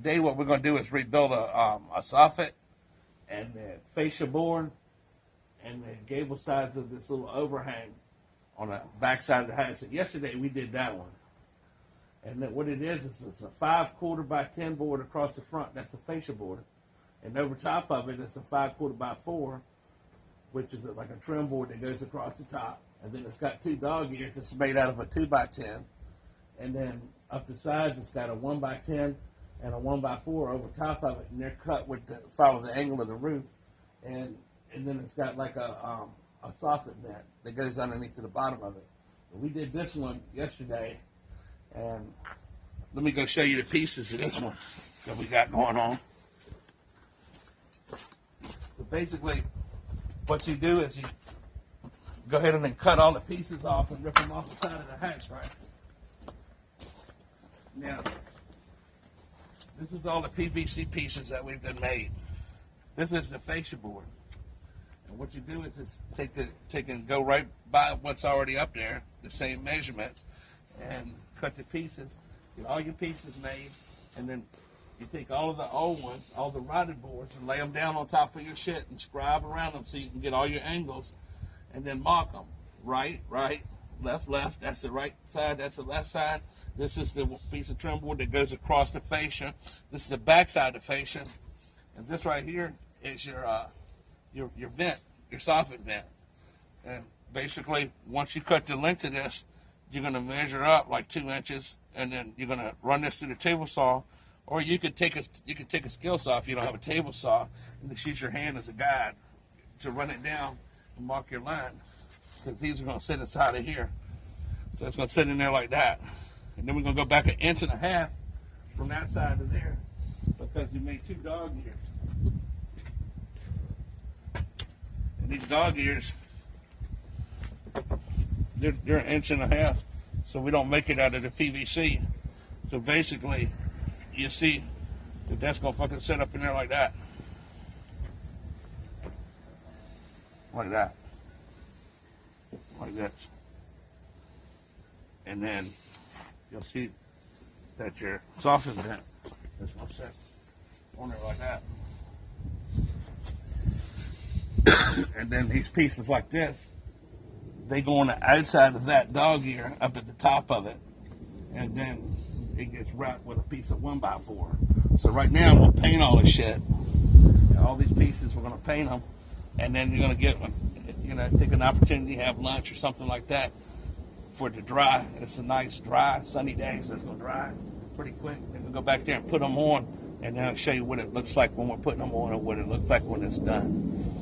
Today what we're going to do is rebuild a soffit and the fascia board and the gable sides of this little overhang on the back side of the house. Yesterday we did that one. And then what it is it's a 5/4 by 10 board across the front. That's the fascia board. And over top of it, it's a 5/4 by 4, which is like a trim board that goes across the top. And then it's got 2 dog ears. It's made out of a 2 by 10. And then up the sides, it's got a 1 by 10 and a 1 by 4 over top of it. And they're cut with to follow the angle of the roof. And then it's got like a soffit vent that goes underneath to the bottom of it. And we did this one yesterday. And let me go show you the pieces of this one that we got going on. So basically, what you do is you go ahead and then cut all the pieces off and rip them off the side of the house, right? Now, this is all the PVC pieces that we've been made. This is the fascia board. And what you do is just take and go right by what's already up there, the same measurements, and cut the pieces, get all your pieces made, and then you take all of the old ones, all the rotted boards, and lay them down on top of your shit and scribe around them so you can get all your angles, and then mark them. Right, right, left, left. That's the right side, that's the left side. This is the piece of trim board that goes across the fascia. This is the back side of the fascia. And this right here is your vent, your soffit vent. And basically, once you cut the length of this, you're going to measure up like 2 inches, and then you're going to run this through the table saw, or you could take a skill saw if you don't have a table saw, and just use your hand as a guide to run it down and mark your line, because these are going to sit inside of here. So it's going to sit in there like that, and then we're going to go back 1.5 inches from that side to there, because you made 2 dog ears. And these dog ears, they're 1.5 inches, so we don't make it out of the PVC. So basically, you see that that's gonna fucking sit up in there like that. Like that. Like this. And then you'll see that your soffit vent is gonna sit on there like that. And then these pieces like this, they go on the outside of that dog ear up at the top of it, and then it gets wrapped with a piece of 1 by 4. So right now we'll paint all this shit. All these pieces, we're going to paint them, and then you're going to get, take an opportunity to have lunch or something like that for it to dry. It's a nice dry sunny day, so it's going to dry pretty quick. And we'll go back there and put them on, and then I'll show you what it looks like when we're putting them on and what it looks like when it's done.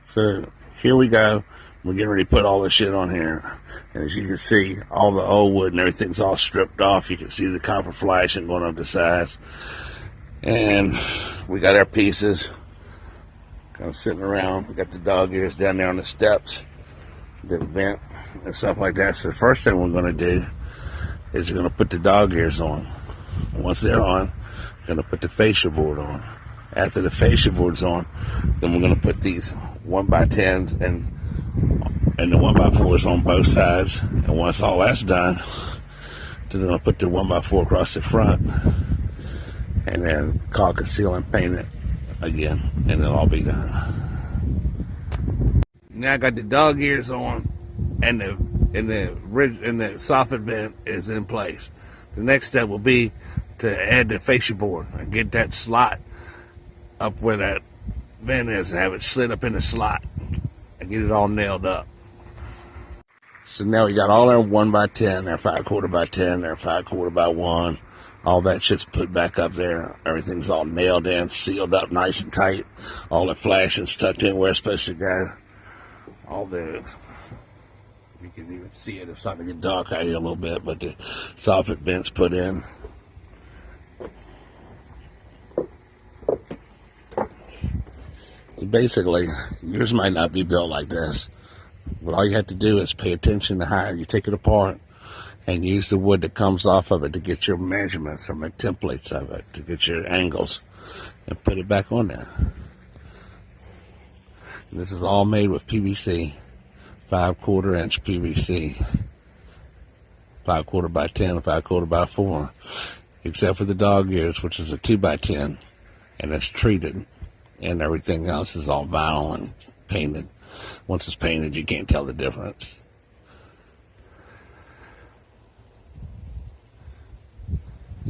So here we go. We're getting ready to put all this shit on here. And as you can see, all the old wood and everything's all stripped off. You can see the copper flashing going up the sides. And we got our pieces kind of sitting around. We got the dog ears down there on the steps, the vent and stuff like that. So the first thing we're going to do is we're going to put the dog ears on. Once they're on, we're going to put the fascia board on. After the fascia board's on, then we're going to put these 1 by 10s and the 1 by 4s on both sides. And once all that's done, then we're going to put the 1 by 4 across the front, and then caulk and seal and paint it again, and it'll all be done. Now I got the dog ears on, and the soffit vent is in place. The next step will be to add the fascia board and get that slot up where that vent is and have it slid up in the slot and get it all nailed up. So now we got all our 1 by 10, our 5/4 by 10, our 5/4 by 1. All that shit's put back up there. Everything's all nailed in, sealed up nice and tight. All the flashing's tucked in where it's supposed to go. All the, you can even see it. It's starting to get dark out here a little bit, but the soffit vent's put in. So basically, yours might not be built like this, but all you have to do is pay attention to how you take it apart and use the wood that comes off of it to get your measurements or make templates of it, to get your angles, and put it back on there. And this is all made with PVC, 5/4 inch PVC, 5/4 by 10, 5/4 by 4. except for the dog ears, which is a 2x10, and it's treated, and everything else is all vinyl and painted. Once it's painted, you can't tell the difference.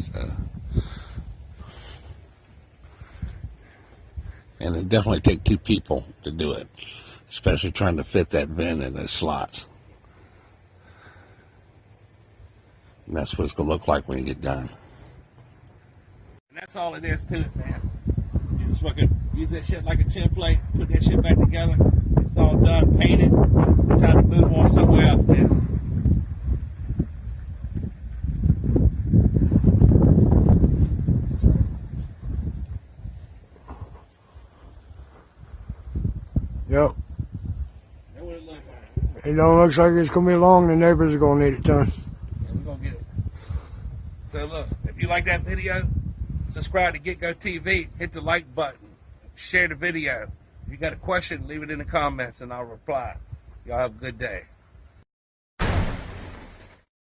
So, and it definitely take 2 people to do it, especially trying to fit that vent in the slots. And that's what it's going to look like when you get done. And that's all it is to it, man. You just fucking use that shit like a template, put that shit back together. It's all done, painted. Time to move on somewhere else, man. Yep. That's what it looks like. It don't look like it's gonna be long. The neighbors are gonna need it done. Yeah, we're gonna get it. So look, if you like that video, subscribe to Get Go TV, hit the like button, share the video. If you got a question, leave it in the comments and I'll reply. Y'all have a good day.